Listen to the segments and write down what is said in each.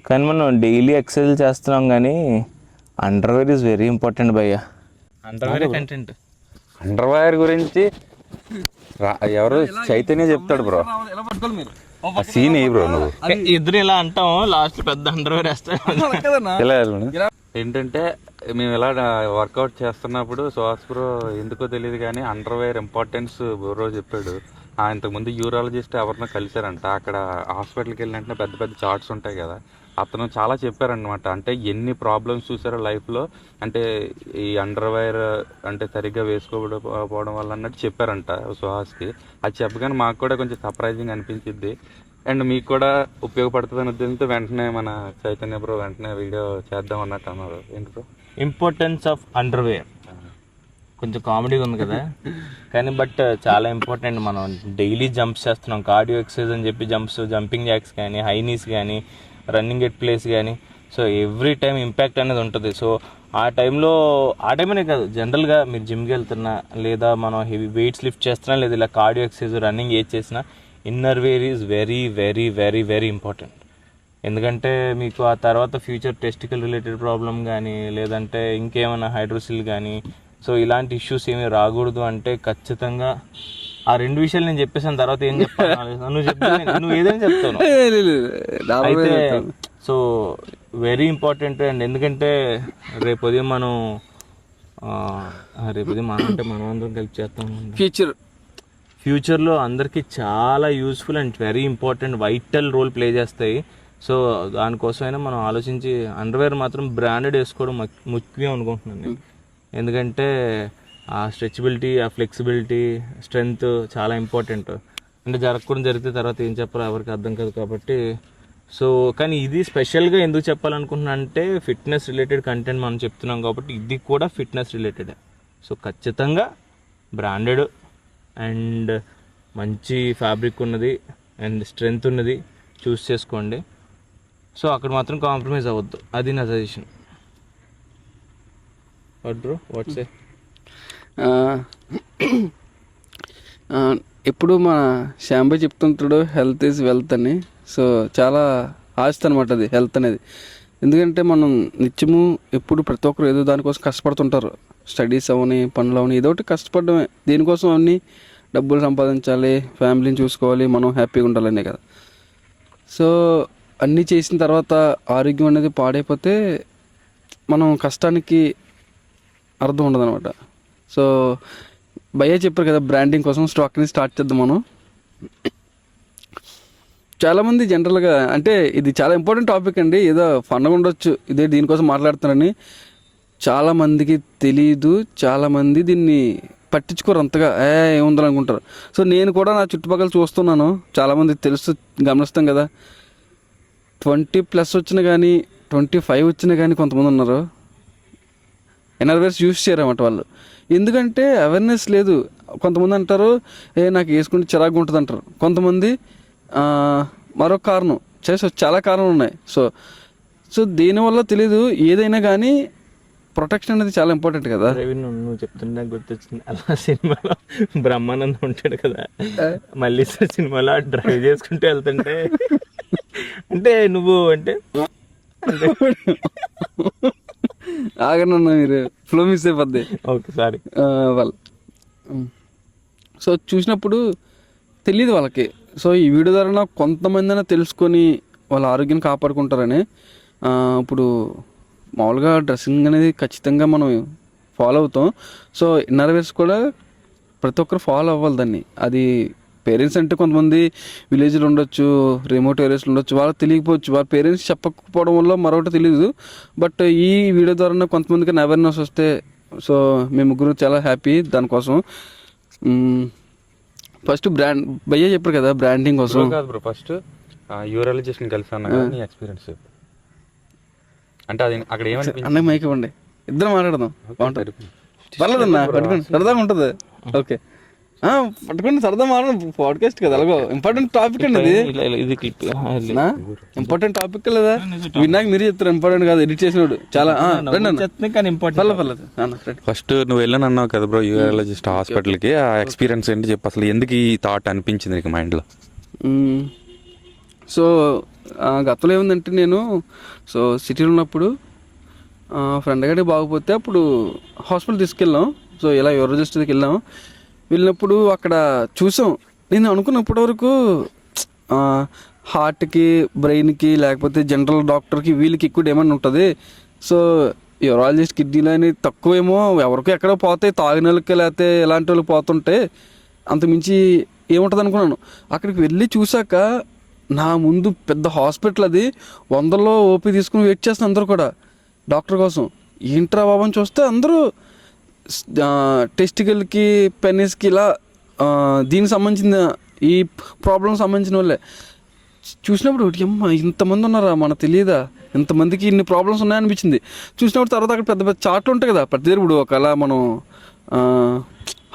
కానీ మనం daily exercise చేస్తున్నాం కానీ అండర్వేర్ ఈజ్ వెరీ ఇంపార్టెంట్ భయ్య. Underwear content. అండర్వేర్ గురించి ఎవరు చైతన్య చెప్తాడు బ్రో. సీన్ ఏ బ్రో నువ్వు ఇద్దరు ఇలా అంటాం, లాస్ట్ పెద్ద అండర్వేర్ వేస్తాం. ఏంటంటే మేము ఇలా వర్కౌట్ చేస్తున్నప్పుడు సుహాస్ బ్రో ఎందుకో తెలియదు కానీ అండర్వేర్ ఇంపార్టెన్స్ బ్రో చెప్పాడు. ఇంతకుముందు యూరాలజిస్ట్ ఎవరినో కలిశారంట. అక్కడ హాస్పిటల్కి వెళ్ళినట్టు పెద్ద పెద్ద చార్ట్స్ ఉంటాయి కదా, అతను చాలా చెప్పారనమాట. అంటే ఎన్ని ప్రాబ్లమ్స్ చూసారో లైఫ్లో, అంటే ఈ అండర్వేర్ అంటే సరిగ్గా వేసుకోకపోవడం వల్ల అన్నట్టు చెప్పారంట సుహాస్కి. అది చెప్పగానే మాకు కూడా కొంచెం సర్ప్రైజింగ్ అనిపించింది. అండ్ మీకు కూడా ఉపయోగపడుతుందని ఉద్దేశంతో వెంటనే మన చైతన్య బ్రో వెంటనే వీడియో చేద్దాం అన్నట్టు అన్నారు. ఏంటి బ్రో ఇంపార్టెన్స్ ఆఫ్ అండర్వేర్? కొంచెం కామెడీగా ఉంది కదా, కానీ బట్ చాలా ఇంపార్టెంట్. మనం డైలీ జంప్స్ చేస్తున్నాం, కార్డియో ఎక్సర్సైజ్ అని చెప్పి జంపింగ్ జాక్స్ కానీ, హై నీస్ కానీ, రన్నింగ్ ఎట్ ప్లేస్ కానీ, సో ఎవ్రీ టైం ఇంపాక్ట్ అనేది ఉంటుంది. సో ఆ టైమనే కాదు, జనరల్గా మీరు జిమ్కి వెళ్తున్నా, లేదా మనం హెవీ వెయిట్స్ లిఫ్ట్ చేస్తున్నా, లేదా ఇలా కార్డియో ఎక్సర్సైజ్ రన్నింగ్ ఏది చేసినా inner where is very very very very important. ఎందుకంటే మీకు ఆ తర్వాత ఫ్యూచర్ టెస్టికల్ రిలేటెడ్ ప్రాబ్లం కానీ, లేదంటే ఇంకేమైనా హైడ్రోసిల్ కానీ, సో ఇలాంటి ఇష్యూస్ ఏమీ రాకూడదు అంటే ఖచ్చితంగా ఆ రెండు విషయాలు నేను చెప్పేసిన తర్వాత ఏం చెప్పాను, నువ్వు ఏదైనా చెప్తాను అయితే. So very important. అండ్ ఎందుకంటే రేపు ఉదయం మనం అంటే మనం అందరం కలిపి చేస్తాం. ఫ్యూచర్లో అందరికీ చాలా useful and very important, vital role play చేస్తాయి. సో దానికోసమైనా మనం ఆలోచించి అండర్వేర్ మాత్రం బ్రాండెడ్ వేసుకోవడం ముఖ్యం అనుకుంటున్నాను. ఎందుకంటే ఆ స్ట్రెచబిలిటీ, ఆ ఫ్లెక్సిబిలిటీ, స్ట్రెంగ్త్ చాలా ఇంపార్టెంట్. అంటే జరగకుండా జరిగితే తర్వాత ఏం చెప్పాలో ఎవరికి అర్థం కాదు కాబట్టి. సో కానీ ఇది స్పెషల్గా ఎందుకు చెప్పాలనుకుంటున్నా అంటే ఫిట్నెస్ రిలేటెడ్ కంటెంట్ మనం చెప్తున్నాం కాబట్టి ఇది కూడా ఫిట్నెస్ రిలేటెడే. సో ఖచ్చితంగా బ్రాండెడ్ అండ్ మంచి ఫ్యాబ్రిక్ ఉన్నది అండ్ స్ట్రెంగ్త్ ఉన్నది చూస్ చేసుకోండి. సో అక్కడ మాత్రం కాంప్రమైజ్ అవ్వద్దు, అది నా సజెషన్. వాట్ బ్రో, వాట్స్ ఏ? ఎప్పుడు మా శ్యాంబాయ్ చెప్తుంటాడు హెల్త్ ఈజ్ వెల్త్ అని. సో చాలా ఆస్తి అనమాట అది హెల్త్ అనేది. ఎందుకంటే మనం నిత్యము ఎప్పుడు ప్రతి ఒక్కరు ఏదో దానికోసం కష్టపడుతుంటారు. స్టడీస్ అవని, పనులు అవని, ఏదో ఒకటి కష్టపడమే. దీనికోసం అన్నీ డబ్బులు సంపాదించాలి, ఫ్యామిలీని చూసుకోవాలి, మనం హ్యాపీగా ఉండాలనే కదా. సో అన్నీ చేసిన తర్వాత ఆరోగ్యం అనేది పాడైపోతే మనం కష్టానికి అర్థం ఉండదు అనమాట. సో భయ్య చెప్పారు కదా బ్రాండింగ్ కోసం స్టాక్ని స్టార్ట్ చేద్దాం మనం. చాలామంది జనరల్గా అంటే ఇది చాలా ఇంపార్టెంట్ టాపిక్ అండి, ఏదో ఫన్గా ఉండొచ్చు ఇదే దీనికోసం మాట్లాడుతున్నారని. చాలామందికి తెలీదు, చాలామంది దీన్ని పట్టించుకోరు అంతగా, ఏముందని అనుకుంటారు. సో నేను కూడా నా చుట్టుపక్కల చూస్తున్నాను, చాలామంది తెలుసు, గమనిస్తాం కదా. 20+ వచ్చినా కానీ 25 వచ్చినా కానీ కొంతమంది ఉన్నారు ఇన్నర్వేర్స్ యూస్ చేయరన్నమాట వాళ్ళు. ఎందుకంటే అవేర్నెస్ లేదు. కొంతమంది అంటారు నాకు వేసుకుంటే చిరాకు ఉంటుంది అంటారు. కొంతమంది మరొక కారణం, చాలా కారణాలు ఉన్నాయి. సో దీనివల్ల తెలీదు. ఏదైనా కానీ ప్రొటెక్షన్ అనేది చాలా ఇంపార్టెంట్ కదా. నువ్వు చెప్తుంటే గుర్తొచ్చింది, అలా సినిమాలో బ్రహ్మానందం ఉంటాడు కదా, మళ్ళీ సినిమాలో డ్రైవ్ చేసుకుంటూ వెళ్తుంటే అంటే నువ్వు అంటే ఆగనన్నా మీరు ఫ్లో మిస్ అయిపోద్ది. Okay sorry. వాళ్ళు సో చూసినప్పుడు తెలియదు వాళ్ళకి. సో ఈ వీడియో ద్వారా కొంతమంది అయినా తెలుసుకొని వాళ్ళ ఆరోగ్యాన్ని కాపాడుకుంటారని. ఇప్పుడు మామూలుగా డ్రెస్సింగ్ అనేది ఖచ్చితంగా మనం ఫాలో అవుతాం. సో ఇన్నర్వేర్స్ కూడా ప్రతి ఒక్కరు ఫాలో అవ్వాలి దాన్ని. అది పేరెంట్స్ అంటే కొంతమంది విలేజ్లో ఉండొచ్చు, రిమోట్ ఏరియాస్లో ఉండొచ్చు, వాళ్ళకి తెలియకపోవచ్చు, వాళ్ళ పేరెంట్స్ చెప్పకపోవడం వల్ల మరొకటి తెలియదు. బట్ ఈ వీడియో ద్వారా కొంతమందికి అవేర్నెస్ వస్తే సో మేము ముగ్గురు చాలా హ్యాపీ దానికోసం. ఫస్ట్ బ్రాండ్ భయ్య చెప్పారు కదా బ్రాండింగ్ కోసం. ఫస్ట్ యూరాలజిస్ట్ని కలిసాను ఎక్స్పీరియన్స్ అంటే అది అక్కడ ఏమని అన్నయ్య మైక్ ఇవ్వండి, ఇద్దరు మాట్లాడదాం. పర్లేదన్నా, పట్టుకోండి, సరదాగా ఉంటుంది. ఓకే పట్టుకోండి, సరదా మాట్లాడడం పాడ్కాస్ట్ కదా, అలాగో ఇంపార్టెంట్ టాపిక్ అండి ఇది. ఇంపార్టెంట్ టాపిక్ లేదా విన్నాక మీరు చెప్తారు ఇంపార్టెంట్ కాదు, ఎడిట్ చేసినోడు చాలా. ఫస్ట్ నువ్వు వెళ్ళని అన్నావు కదా బ్రో యూరాలజిస్ట్ హాస్పిటల్కి, ఆ ఎక్స్పీరియన్స్ ఏంటి చెప్పు. అసలు ఎందుకు ఈ థాట్ అనిపించింది నీకు మైండ్లో? సో గతంలో ఏముందంటే నేను సో సిటీలో ఉన్నప్పుడు ఫ్రెండ్ గడికి బాగపోతే అప్పుడు హాస్పిటల్ తీసుకెళ్ళాం. సో ఇలా యూరాలజిస్ట్కి వెళ్ళినప్పుడు అక్కడ చూసాం. నేను అనుకున్నప్పటి వరకు హార్ట్కి, బ్రెయిన్కి, లేకపోతే జనరల్ డాక్టర్కి వీళ్ళకి ఎక్కువ డిమాండ్ ఉంటుంది. సో యూరాలజిస్ట్ కిడ్నీలు అని తక్కువేమో, ఎవరికో ఎక్కడో పోతాయి, తాగిన వాళ్ళకి లేకపోతే ఇలాంటి వాళ్ళకి పోతుంటే అంతమించి ఏముంటుంది అనుకున్నాను. అక్కడికి వెళ్ళి చూశాక నా ముందు పెద్ద హాస్పిటల్, అది 100లో ఓపీ తీసుకుని వెయిట్ చేస్తున్న అందరూ కూడా డాక్టర్ కోసం. ఏంట్రా బాబు అని చూస్తే అందరూ టెస్టికల్కి, పెనిస్కి ఇలా దీనికి సంబంధించిన ఈ ప్రాబ్లమ్ సంబంధించిన వాళ్ళే. చూసినప్పుడు అమ్మ ఇంతమంది ఉన్నారా, మనకు తెలియదా ఇంతమందికి ఇన్ని ప్రాబ్లమ్స్ ఉన్నాయనిపించింది. చూసినప్పుడు తర్వాత అక్కడ పెద్ద పెద్ద చార్ట్లు ఉంటాయి కదా ప్రతి దగ్గర. ఇప్పుడు ఒకవేళ మనం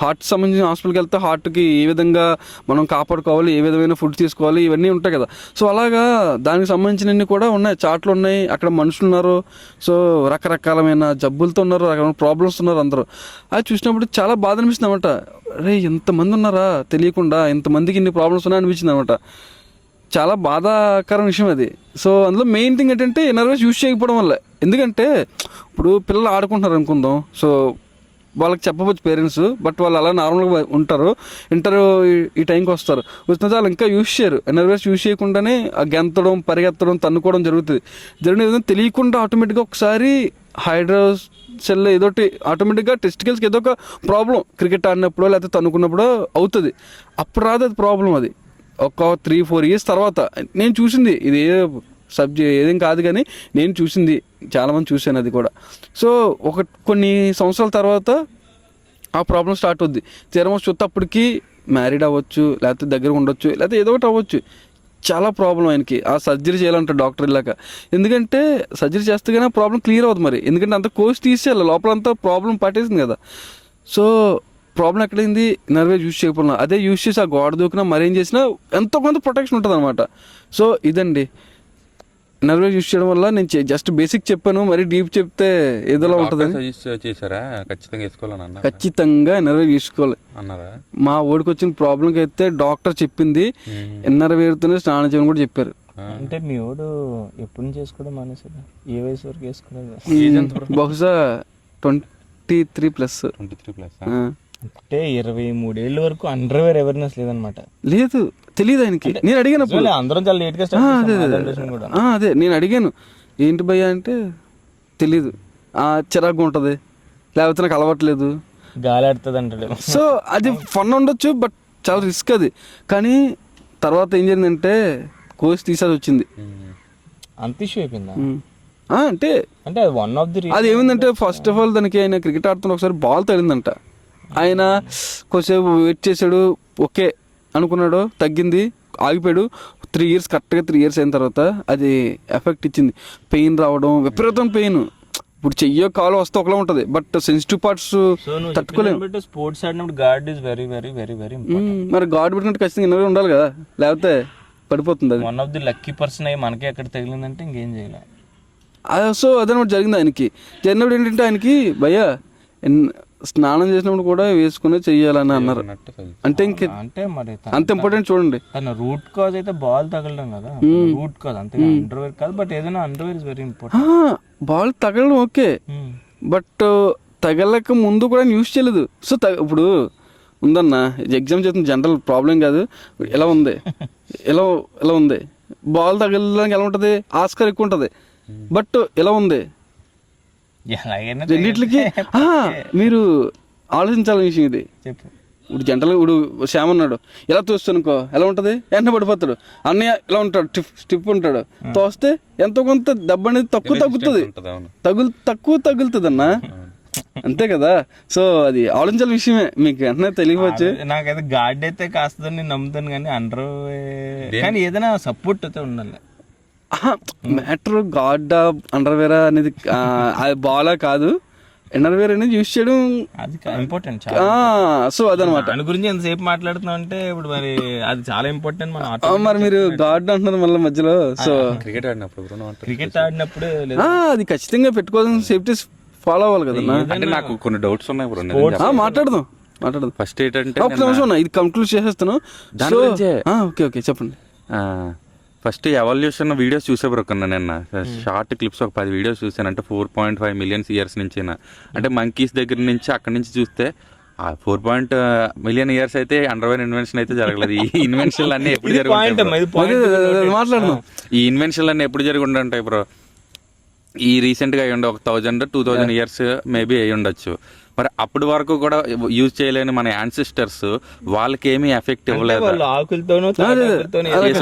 హార్ట్ సంబంధించిన హాస్పిటల్కి వెళ్తే హార్ట్కి ఏ విధంగా మనం కాపాడుకోవాలి, ఏ విధమైన ఫుడ్ తీసుకోవాలి, ఇవన్నీ ఉంటాయి కదా. సో అలాగా దానికి సంబంధించినవి కూడా ఉన్నాయి, చార్ట్లు ఉన్నాయి. అక్కడ మనుషులు ఉన్నారు, సో రకరకాలమైన జబ్బులతో ఉన్నారు, రకరకాల ప్రాబ్లమ్స్ ఉన్నారు అందరూ. అది చూసినప్పుడు చాలా బాధ అనిపిస్తుంది అనమాట. అరే ఇంతమంది ఉన్నారా, తెలియకుండా ఇంతమందికి ఇన్ని ప్రాబ్లమ్స్ ఉన్నాయి అనిపించింది అనమాట. చాలా బాధాకరం విషయం అది. సో అందులో మెయిన్ థింగ్ ఏంటంటే ఎన్ఆర్వైస్ యూజ్ చేయకపోవడం వల్ల. ఎందుకంటే ఇప్పుడు పిల్లలు ఆడుకుంటున్నారు అనుకుందాం, సో వాళ్ళకి చెప్పవచ్చు పేరెంట్స్, బట్ వాళ్ళు అలా నార్మల్గా ఉంటారు. ఇంటర్వ్యూ ఈ టైంకి వస్తారు, వచ్చిన వాళ్ళు ఇంకా యూజ్ చేయరు. ఎన్ఆర్వైస్ యూజ్ చేయకుండానే ఆ గెంతడం, పరిగెత్తడం, తన్నుకోవడం జరుగుతుంది. జరిగిన విధంగా తెలియకుండా ఆటోమేటిక్గా ఒకసారి హైడ్రోస్ సెల్ ఏదోటి ఆటోమేటిక్గా టెస్టికల్స్కి ఏదో ఒక ప్రాబ్లం క్రికెట్ ఆడినప్పుడు లేకపోతే తన్నుకున్నప్పుడు అవుతుంది. అప్పుడు రాదు అది ప్రాబ్లం. అది ఒక 3-4 ఇయర్స్ తర్వాత నేను చూసింది. ఇది ఏ ఏదేం కాదు కానీ నేను చూసింది, చాలామంది చూశాను అది కూడా. సో కొన్ని సంవత్సరాల తర్వాత ఆ ప్రాబ్లం స్టార్ట్ అవుద్ది. తీరం చూస్తే అప్పటికి మ్యారీడ్ అవ్వచ్చు, లేకపోతే దగ్గర ఉండొచ్చు, లేకపోతే ఏదో ఒకటి అవ్వచ్చు. చాలా ప్రాబ్లం ఆయనకి. ఆ సర్జరీ చేయాలంట డాక్టర్ ఇలాగా. ఎందుకంటే సర్జరీ చేస్తే కానీ ఆ ప్రాబ్లం క్లియర్ అవుతుంది మరి. ఎందుకంటే అంత కోర్స్ తీసేయాలి, లోపలంతా ప్రాబ్లం పట్టేసింది కదా. సో ప్రాబ్లం ఎక్కడైంది, ఎన్ఆర్వైస్ యూజ్ చేయకపోయినా. అదే యూజ్ చేసి ఆ గోడ దూకినా మరేం చేసినా ఎంతో కొంత ప్రొటెక్షన్ ఉంటుంది అనమాట. సో ఇదండి ఎన్ఆర్వైస్ యూజ్ చేయడం వల్ల. నేను జస్ట్ బేసిక్ చెప్పాను, మరి డీప్ చెప్తే ఏదోలా ఉంటుంది. చేశారా ఖచ్చితంగా వేసుకోవాలని? ఖచ్చితంగా ఎన్ఆర్వైస్ తీసుకోవాలి అన్నారా? మా ఓడికి వచ్చిన ప్రాబ్లంకి అయితే డాక్టర్ చెప్పింది ఎన్ఆర్వైతోనే స్నానం చేయని కూడా చెప్పారు. అంటే మీ ఓడు ఎప్పటి నుంచి వేసుకోవడం మానేసారు? ఏ వయసు వరకు వేసుకోలేదు? బహుశా 23+. అంటే 23 ఏళ్ళ వరకు అండర్వేర్ అవేర్నెస్ లేదనమాట. లేదు, తెలియదు ఆయనకి. నేను అడిగాను అప్పుడు, అందరం చాలా లేట్ గా అదే నేను అడిగాను ఏంటి భయ్యా అంటే తెలీదు, చిరాకు ఉంటుంది, లేకపోతే నాకు అలవాట్లేదు, గాలి ఆడుతుంది అంటాడు. సో అది ఫన్ ఉండొచ్చు, బట్ చాలా రిస్క్ అది. కానీ తర్వాత ఏం జరిగిందంటే కోర్స్ తీసాల్సి వచ్చింది. అంత ఇష్యూ అయిపోయిందా? అంటే అంటే వన్ ఆఫ్ ది అది ఏమిందంటే ఫస్ట్ ఆఫ్ ఆల్ దానికి ఆయన క్రికెట్ ఆడుతున్న ఒకసారి బాల్ తగిలిందంట. ఆయన కొద్దిసేపు వెయిట్ చేశాడు, ఓకే అనుకున్నాడు, తగ్గింది, ఆగిపోయాడు. 3 ఇయర్స్ కరెక్ట్గా 3 ఇయర్స్ అయిన తర్వాత అది ఎఫెక్ట్ ఇచ్చింది. పెయిన్ రావడం, విపరీతం పెయిన్. ఇప్పుడు చెయ్యో కాలు వస్తే ఒకలా ఉంటుంది, బట్ సెన్సిటివ్ పార్ట్స్ తట్టుకోలేము. స్పోర్ట్స్ ఆడినప్పుడు guard is very very very very మరి గార్డ్ పెట్టుకుంటే ఖచ్చితంగా ఇన్నర్ ఉండాలి కదా, లేకపోతే పడిపోతుంది. అది one of the lucky person అయ్యి మనకి ఎక్కడ తగిలిందంటే ఇంకేం చేయాలి. సో అదనమాట జరిగింది ఆయనకి. జరిగినప్పుడు ఏంటంటే ఆయనకి భయ్యా స్నానం చేసినప్పుడు కూడా వేసుకునే చెయ్యాలని అన్నారు. అంటే అంటే మరి అంత ఇంపార్టెంట్ చూడండి. రూట్ కాజ్ అయితే బాల్ తగలడం కదా, రూట్ కాజ్ అంతే, అండర్వేర్ కాదు. బట్ ఏదైనా underwear is very important. Ball తగలడం ఓకే, బట్ తగలక ముందు కూడా యూజ్ చేయలేదు. సో ఇప్పుడు ఉందన్న ఎగ్జామ్ చేస్తుంది, జనరల్ ప్రాబ్లం కాదు. ఎలా ఉంది, ఎలా ఉంది, బాల్ తగలడానికి ఎలా ఉంటుంది, ఆస్కర్ ఎక్కువ ఉంటుంది, బట్ ఎలా ఉంది రెండిట్లకి. మీరు ఆలోచించాలని విషయం ఇది. ఇప్పుడు జనరల్ ఇప్పుడు శ్యామ్ ఉన్నాడు, ఎలా తోస్తానుకో ఎలా ఉంటుంది, వెంటనే పడిపోతాడు. అన్నయ్య ఇలా ఉంటాడు, స్టిప్ ఉంటాడు, తోస్తే ఎంతో కొంత దెబ్బ అనేది తగ్గుతుంది, తక్కువ తగులుతుంది అన్న, అంతే కదా. సో అది ఆలోచించాల విషయమే, మీకు వెంటనే తెలియవచ్చు. నాకైతే గార్డ్ అయితే కాస్త నేను నమ్ముతాను, కానీ అండర్ కానీ ఏదైనా సపోర్ట్ అయితే ఉండాలి. మ్యాటర్ గాడ్ అండర్వేరా అనేది అది బాలా కాదు, ఇన్నర్వేర్ అనేది యూజ్ చేయడం అది ఇంపార్టెంట్. సో అదనమాట. దాని గురించి ఎంతసేపు మాట్లాడుతున్నాం అంటే ఇప్పుడు మరి అది చాలా ఇంపార్టెంట్. మరి మీరు గాడ్ అంటున్నారు మళ్ళీ మధ్యలో. సో క్రికెట్ ఆడినప్పుడు అది ఖచ్చితంగా పెట్టుకోవాల్సిన సేఫ్టీస్ ఫాలో అవ్వాలి కదా. అంటే నాకు కొన్ని డౌట్స్ ఉన్నాయి, మాట్లాడదాం. ఫస్ట్ ఏంటంటే ఒక నిమిషం ఇది కంక్లూడ్ చేసేస్తాను. ఓకే చెప్పండి. ఫస్ట్ ఎవల్యూషన్ వీడియోస్ చూసే బ్రో కన్నా నిన్న షార్ట్ క్లిప్స్ ఒక 10 వీడియోస్ చూసాను. అంటే 4.5 మిలియన్స్ ఇయర్స్ నుంచి, అంటే మంకీస్ దగ్గర నుంచి అక్కడి నుంచి చూస్తే 4 మిలియన్ ఇయర్స్ అయితే అండర్వేర్ ఇన్వెన్షన్ అయితే జరగలేదు. ఈ ఇన్వెన్షన్లు అన్నీ ఎప్పుడు జరుగుతాయి, మాట్లాడదాం. ఈ ఇన్వెన్షన్లు అన్నీ ఎప్పుడు జరుగుంటాయి ఉంటాయి బ్రో? ఈ రీసెంట్గా అయ్యి ఉండే 1000-2000 ఇయర్స్ మేబీ అయ్యి ఉండొచ్చు. మరి అప్పటి వరకు కూడా యూజ్ చేయలేని మన యాన్సిస్టర్స్ వాళ్ళకి ఏమీ ఎఫెక్ట్ ఇవ్వలేదు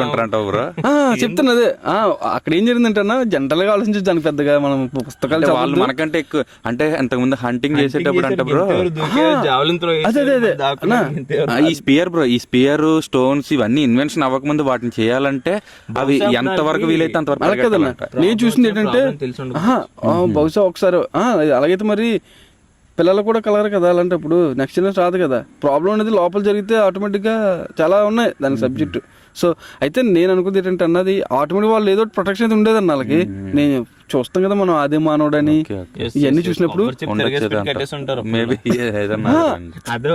ఉంటారంట బ్రో. చెప్తున్నదే అక్కడ ఏం జరిగిందంటే జనరల్ గా ఆలోచించి దానికి పెద్దగా మనం పుస్తకాలు వాళ్ళు మనకంటే ఎక్కువ, అంటే ఇంతకుముందు హంటింగ్ చేసేటప్పుడు అంటే బ్రో ఈ స్పియర్ బ్రో, ఈ స్పియర్ స్టోన్స్ ఇవన్నీ ఇన్వెన్షన్ అవ్వకముందు వాటిని చేయాలంటే అవి ఎంత వరకు వీలైతే అంతవరకు. నేను చూసింది ఏంటంటే బహుశా ఒకసారి అలాగైతే మరి పిల్లలు కూడా కలగరు కదా, అలాంటప్పుడు నెక్స్ట్ జనరేషన్ రాదు కదా. ప్రాబ్లం అనేది లోపల జరిగితే ఆటోమేటిక్గా చాలా ఉన్నాయి దానికి సబ్జెక్టు. సో అయితే నేను అనుకుంది ఏంటంటే అన్నది ఆటోమేటిక్ వాళ్ళు ఏదో ప్రొటెక్షన్ అయితే ఉండేదన్న వాళ్ళకి. నేను చూస్తాం కదా మనం ఆది మానవుడని ఇవన్నీ చూసినప్పుడు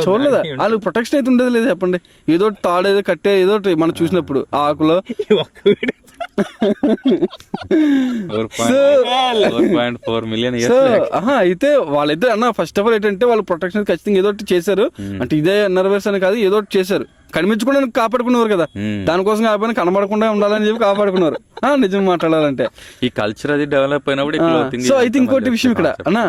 చూడలేదా వాళ్ళు ప్రొటెక్షన్ అయితే ఉండేది లేదు చెప్పండి. ఏదో తాడు ఏదో కట్టే ఏదో మనం చూసినప్పుడు ఆకులో అయితే వాళ్ళైతే అన్న ఫస్ట్ ఆఫ్ ఆల్ ఏంటంటే వాళ్ళు ప్రొటెక్షన్ ఖచ్చితంగా ఏదో చేశారు. అంటే ఇదే నర్వేర్స్ అని కాదు, ఏదో చేశారు. కనిపించకుండా కాపాడుకునేవారు కదా, దానికోసం కాకపోయినా కనబడకుండా ఉండాలని చెప్పి కాపాడుకున్నారు. నిజం మాట్లాడాలంటే ఈ కల్చర్ అది డెవలప్ అయినప్పుడు. సో అయితే ఇంకోటి విషయం ఇక్కడ అన్న,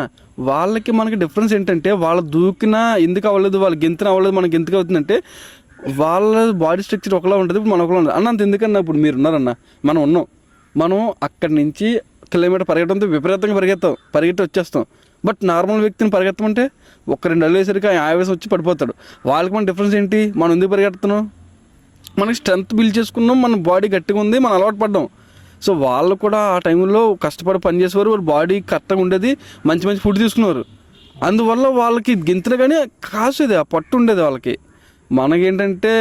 వాళ్ళకి మనకి డిఫరెన్స్ ఏంటంటే వాళ్ళ దూకినా ఎందుకు అవ్వలేదు, వాళ్ళ గెంతున అవ్వలేదు, మనకి ఎందుకు అవుతుందంటే వాళ్ళ బాడీ స్ట్రక్చర్ ఒకలా ఉంటుంది, ఇప్పుడు మన ఒకలా ఉంటుంది అన్న. అంత ఎందుకన్నా ఇప్పుడు మీరు ఉన్నారన్న, మనం ఉన్నాం, మనం అక్కడి నుంచి కిలోమీటర్ పరిగెట్టడంతో విపరీతంగా పరిగెట్టి వచ్చేస్తాం. బట్ నార్మల్ వ్యక్తిని పరిగెత్తమంటే 1-2 అడుగులు వేసరికి ఆవేశం వచ్చి పడిపోతాడు. వాళ్ళకి మన డిఫరెన్స్ ఏంటి, మనం ఎందుకు పరిగెడుతున్నాం, మనకి స్ట్రెంత్ బిల్డ్ చేసుకున్నాం, మన బాడీ గట్టిగా ఉంది, మనం అలవాటు పడ్డాం. సో వాళ్ళు కూడా ఆ టైంలో కష్టపడి పని చేసేవారు, వాళ్ళ బాడీ కరెక్ట్గా ఉండేది, మంచి మంచి ఫుడ్ తీసుకునేవారు. అందువల్ల వాళ్ళకి గింతన కానీ కాసేది ఆ పట్టు ఉండేది వాళ్ళకి. మనకేంటంటే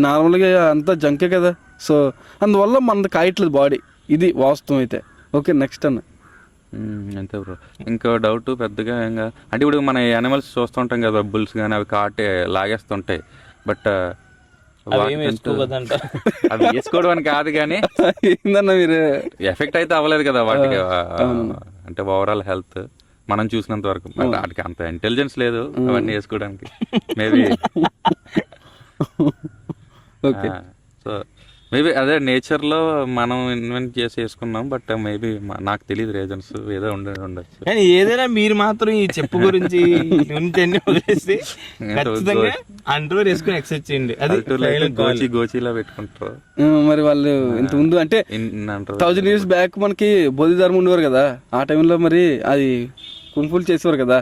నార్మల్గా అంతా జంకే కదా. సో అందువల్ల మనది కాయట్లేదు బాడీ, ఇది వాస్తవం అయితే. ఓకే నెక్స్ట్ అన్న. అంతే బ్రో. ఇంకో డౌట్ పెద్దగా ఇంకా అంటే ఇప్పుడు మన యానిమల్స్ చూస్తుంటాం కదా, బుల్స్ కానీ అవి కాటే లాగేస్తుంటాయి. బట్ అవి వేసుకోవడం అని కాదు కానీ ఏందన్నా మీరు ఎఫెక్ట్ అయితే అవ్వలేదు కదా వాటికి, అంటే ఓవరాల్ హెల్త్ మనం చూసినంత వరకు. వాటికి అంత ఇంటెలిజెన్స్ లేదు అవన్నీ వేసుకోవడానికి మేబీ. సో మేబీ అదే నేచర్లో మనం ఇన్వెంట్ చేసి వేసుకున్నాం. బట్ మేబీ నాకు తెలియదు రీజన్స్ ఏదో ఉండొచ్చు. కానీ ఏదైనా మీరు మాత్రం ఈ చెప్పు గురించి వదిలేసి ఖచ్చితంగా అండర్వేర్ వేసుకుని ఎక్సర్సైజ్ చేయండి. అది గోచిలా పెట్టుకుంటారు మరి వాళ్ళు ఇంత ముందు అంటే 1000 years బ్యాక్ మనకి బోధి ధర్మం ఉండేవారు కదా, ఆ టైంలో మరి అది కుంఫుల్ చేసేవారు కదా,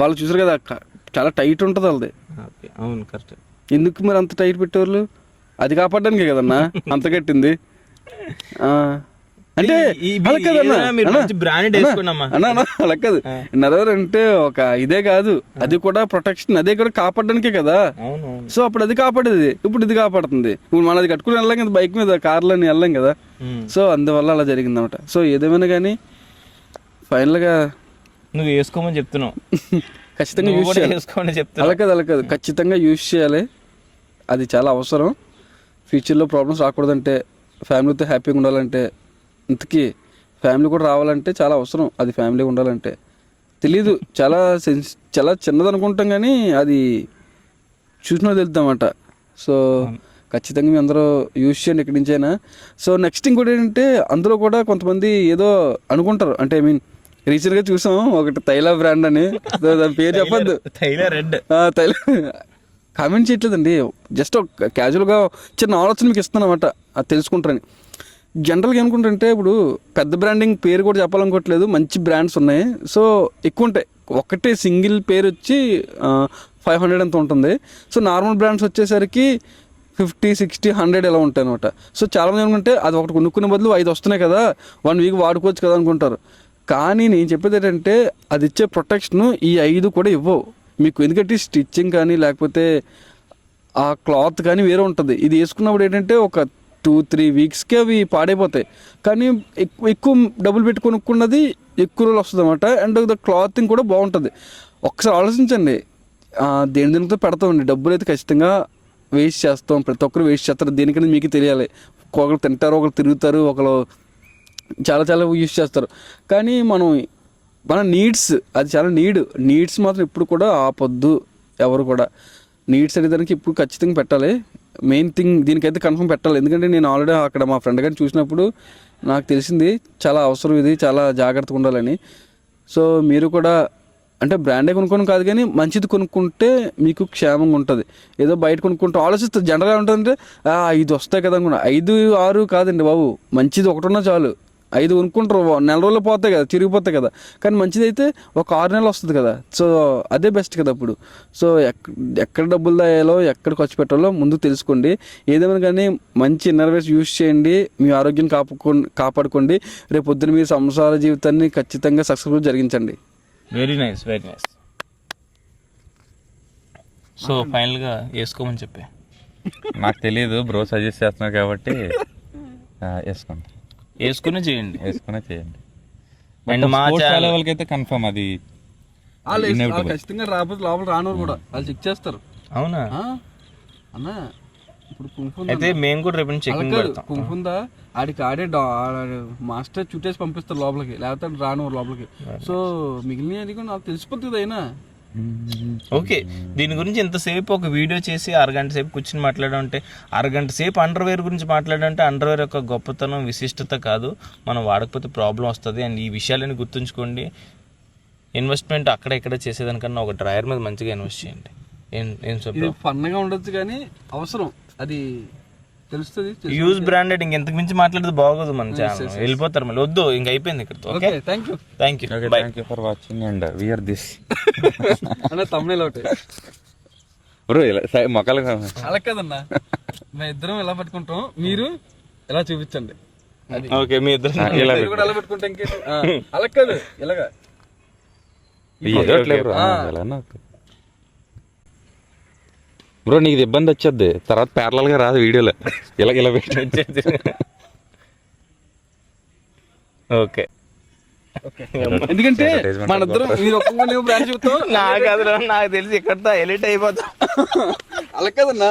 వాళ్ళు చూసారు కదా చాలా టైట్ ఉంటుంది వాళ్ళది. అవును కరెక్ట్. ఎందుకు మరి అంత టైట్ పెట్టేవాళ్ళు, అది కాపాడడానికే కదన్నా అంత కట్టింది. అంటే అలా కాదు, నర్వేర్ అంటే ఒక ఇదే కాదు, అది కూడా ప్రొటెక్షన్, అదే కూడా కాపాడడానికే కదా. సో అప్పుడు అది కాపాడేది, ఇప్పుడు ఇది కాపాడుతుంది. ఇప్పుడు మనం అది కట్టుకుని వెళ్ళాం కదా బైక్ మీద, కార్లని వెళ్ళాం కదా. సో అందువల్ల అలా జరిగింది అనమాట. సో ఏదేమైనా కానీ ఫైనల్గా నువ్వు వేసుకోమని చెప్తున్నావు, ఖచ్చితంగా యూజ్ చేయాలి. అలా కాదు ఖచ్చితంగా యూజ్ చేయాలి, అది చాలా అవసరం. ఫ్యూచర్లో ప్రాబ్లమ్స్ రాకూడదంటే, ఫ్యామిలీతో హ్యాపీగా ఉండాలంటే, ఇంతకీ ఫ్యామిలీ కూడా రావాలంటే చాలా అవసరం అది. ఫ్యామిలీ ఉండాలంటే తెలీదు, చాలా చిన్నది అనుకుంటాం కానీ అది చూసినా తెలుద్దామట. సో ఖచ్చితంగా మీ అందరూ యూజ్ చేయండి ఎక్కడి నుంచైనా. సో నెక్స్ట్ ఇంకోటి ఏంటంటే అందులో కూడా కొంతమంది ఏదో అనుకుంటారు, అంటే ఐ మీన్ రీసెంట్గా చూసాం ఒకటి తైలా బ్రాండ్ అని, దాని పేరు చెప్పద్దు, తైలా కామెంట్ చేయట్లేదండి, జస్ట్ క్యాజువల్గా చిన్న ఆలోచన మీకు ఇస్తానమాట, అది తెలుసుకుంటారని. జనరల్గా ఏమనుకుంటుంటే ఇప్పుడు పెద్ద బ్రాండింగ్ పేరు కూడా చెప్పాలనుకోవట్లేదు, మంచి బ్రాండ్స్ ఉన్నాయి. సో ఎక్కువ ఉంటాయి, ఒకటే సింగిల్ పేరు వచ్చి 500 అంత ఉంటుంది. సో నార్మల్ బ్రాండ్స్ వచ్చేసరికి 50, 60, 100 ఇలా ఉంటాయి అనమాట. సో చాలామంది ఏమనుకుంటే అది ఒకటి కొనుక్కునే బదులు 5 వస్తున్నాయి కదా, 1 వీక్ వాడుకోవచ్చు కదా అనుకుంటారు. కానీ నేను చెప్పేది ఏంటంటే అది ఇచ్చే ప్రొటెక్షన్ ఈ 5 కూడా ఇవ్వవు మీకు. ఎందుకంటే స్టిచ్చింగ్ కానీ లేకపోతే ఆ క్లాత్ కానీ వేరే ఉంటుంది. ఇది వేసుకున్నప్పుడు ఏంటంటే ఒక 2-3 వీక్స్కే అవి పాడైపోతాయి. కానీ ఎక్కువ డబ్బులు పెట్టి కొనుక్కున్నది ఎక్కువ రోజులు వస్తుంది అనమాట. అండ్ ద క్లాతింగ్ కూడా బాగుంటుంది. ఒకసారి ఆలోచించండి, దేనితో పెడతామండి, డబ్బులు అయితే ఖచ్చితంగా వేస్ట్ చేస్తాం, ప్రతి ఒక్కరు వేస్ట్ చేస్తారు. దేనికైనా మీకు తెలియాలి. ఒకరు తింటారు, ఒకరు తిరుగుతారు, ఒకరు చాలా చాలా యూస్ చేస్తారు. కానీ మన నీడ్స్, అది చాలా నీడ్స్ మాత్రం ఇప్పుడు కూడా ఆపొద్దు ఎవరు కూడా. నీడ్స్ అనేదానికి ఇప్పుడు ఖచ్చితంగా పెట్టాలి, మెయిన్ థింగ్ దీనికైతే కన్ఫర్మ్ పెట్టాలి. ఎందుకంటే నేను ఆల్రెడీ అక్కడ మా ఫ్రెండ్ గారిని చూసినప్పుడు నాకు తెలిసింది చాలా అవసరం, ఇది చాలా జాగ్రత్తగా ఉండాలని. సో మీరు కూడా అంటే బ్రాండే కొనుక్కోవడం కాదు కానీ మంచిది కొనుక్కుంటే మీకు క్షేమంగా ఉంటుంది. ఏదో బయట కొనుక్కుంటే ఆలోచిస్తుంది జనరల్గా ఉంటుందంటే 5 వస్తాయి కదా అనుకున్నా, 5, 6 కాదండి బాబు, మంచిది ఒకటి ఉన్నా చాలు. 5 కొనుక్కుంటారు, నెల రోజులు పోతాయి కదా, చిరిగిపోతాయి కదా. కానీ మంచిది అయితే ఒక 6 నెలలు వస్తుంది కదా. సో అదే బెస్ట్ కదా అప్పుడు. సో ఎక్కడ డబ్బులు దాయాలో, ఎక్కడ ఖర్చు పెట్టాలో ముందు తెలుసుకోండి. ఏదేమైనా కానీ మంచి ఇన్నర్వేర్స్ యూస్ చేయండి, మీ ఆరోగ్యం కాపాడుకోండి. రేపు పొద్దున మీ సంసార జీవితాన్ని ఖచ్చితంగా సక్సెస్ఫుల్ జరిగించండి. Very nice. సో ఫైనల్గా వేసుకోమని చెప్పి. నాకు తెలియదు, బ్రో సజెస్ట్ చేస్తున్నారు కాబట్టి వేసుకోండి, వేసుకునే చేయండి. అండ్ మా లెవెల్కి అయితే కన్ఫర్మ్ అది ఖచ్చితంగా రాకపోతే లోపల రానోరు కూడా వాళ్ళు చెక్ చేస్తారు. అవునా అన్న ఇప్పుడు అయితే మేము కూడా రేపు చెకింగ్ పెడతాం. కుంఫుందా ఆడికి మాస్టర్ చుట్టేసి పంపిస్తారు లోపలికి, లేకపోతే రానోరు లోపలికి. సో మిగిలినది కూడా నాకు తెలిసిపోతుంది అయినా. ఓకే, దీని గురించి ఎంతసేపు ఒక వీడియో చేసి అరగంట సేపు కూర్చుని మాట్లాడాలంటే, అరగంట సేపు అండర్వేర్ గురించి మాట్లాడాలంటే అండర్వేర్ యొక్క గొప్పతనం విశిష్టత కాదు, మనం వాడకపోతే ప్రాబ్లం వస్తుంది. అండ్ ఈ విషయాలని గుర్తుంచుకోండి. ఇన్వెస్ట్మెంట్ అక్కడ ఇక్కడ చేసేదానికన్నా ఒక డ్రైవర్ మీద మంచిగా ఇన్వెస్ట్ చేయండి. ఇది ఫన్గా ఉండొచ్చు కానీ అవసరం, అది తెలుస్తుంది. యూజ్ బ్రాండెడ్ ఇంకెంతకు మించి మాట్లాడితే బాగోదు మన ఛానల్, వెళ్ళిపోతారు మళ్ళీ. వద్దు, ఇంకా అయిపోయింది ఇక్కడ. Okay, thank you for watching and we are this అన్న తమిళ ఒకటి బ్రో. మొక్కలు అలా కదన్నా, మేము ఇద్దరం ఎలా పట్టుకుంటాం, మీరు ఎలా చూపించండి. ఓకే, మీ ఇద్దరు ఎలా పెట్టుకుంటాం అలా కాదు, ఇలాగా బ్రో. నీకు ఇబ్బంది వచ్చేది తర్వాత ప్యారలల్ గా రాదు వీడియోలో, ఇలా పెట్టి. ఓకే, ఎందుకంటే మన ఇద్దరం మీరు ఒక్క బ్రాంచ్ చెప్తాం, నాకు తెలిసి ఇక్కడ ఎలిట్ అయిపోతాం. అలా కదన్నా.